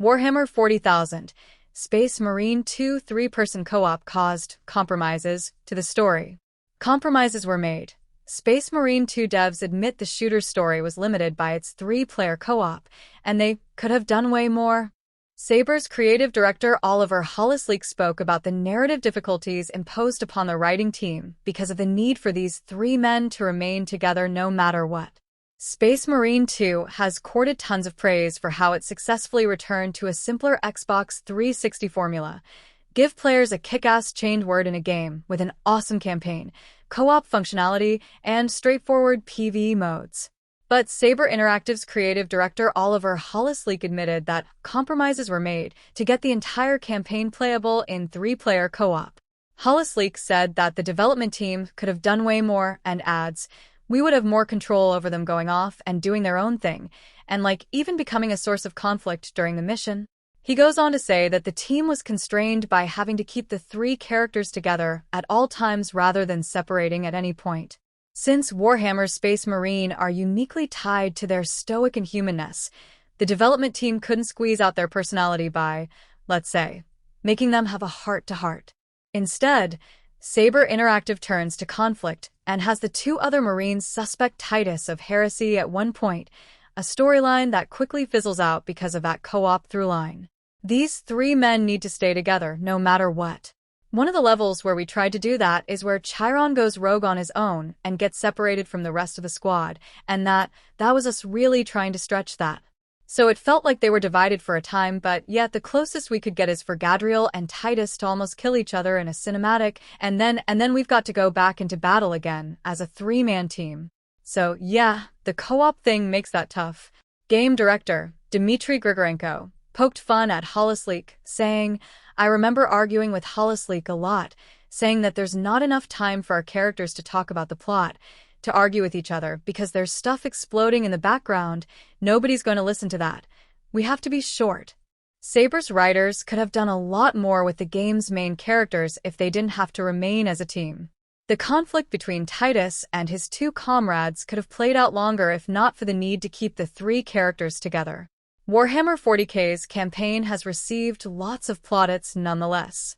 Warhammer 40,000, Space Marine 2 three-person co-op caused compromises to the story. Compromises were made. Space Marine 2 devs admit the shooter's story was limited by its three-player co-op, and they could have done way more. Saber's creative director Oliver Hollis-Leick spoke about the narrative difficulties imposed upon the writing team because of the need for these three men to remain together no matter what. Space Marine 2 has courted tons of praise for how it successfully returned to a simpler Xbox 360 formula. Give players a kick-ass chainsword in a game with an awesome campaign, co-op functionality, and straightforward PvE modes. But Saber Interactive's creative director Oliver Hollis-Leick admitted that compromises were made to get the entire campaign playable in three-player co-op. Hollis-Leick said that the development team could have done way more and adds, "We would have more control over them going off and doing their own thing, and even becoming a source of conflict during the mission." He goes on to say that the team was constrained by having to keep the three characters together at all times rather than separating at any point. Since Warhammer's Space Marine are uniquely tied to their stoic and humanness, the development team couldn't squeeze out their personality by, let's say, making them have a heart-to-heart. Instead, Saber Interactive turns to conflict and has the two other Marines suspect Titus of heresy at one point, a storyline that quickly fizzles out because of that co-op through-line. These three men need to stay together no matter what. One of the levels where we tried to do that is where Chiron goes rogue on his own and gets separated from the rest of the squad, and that was us really trying to stretch that. So it felt like they were divided for a time, but yet the closest we could get is for Gadriel and Titus to almost kill each other in a cinematic, and then we've got to go back into battle again as a three-man team. So yeah, the co-op thing makes that tough. Game director Dmitry Grigorenko poked fun at Hollis-Leick, saying, "I remember arguing with Hollis-Leick a lot, saying that there's not enough time for our characters to talk about the plot, to argue with each other, because there's stuff exploding in the background. Nobody's going to listen to that. We have to be short." Saber's writers could have done a lot more with the game's main characters if they didn't have to remain as a team. The conflict between Titus and his two comrades could have played out longer if not for the need to keep the three characters together. Warhammer 40K's campaign has received lots of plaudits nonetheless.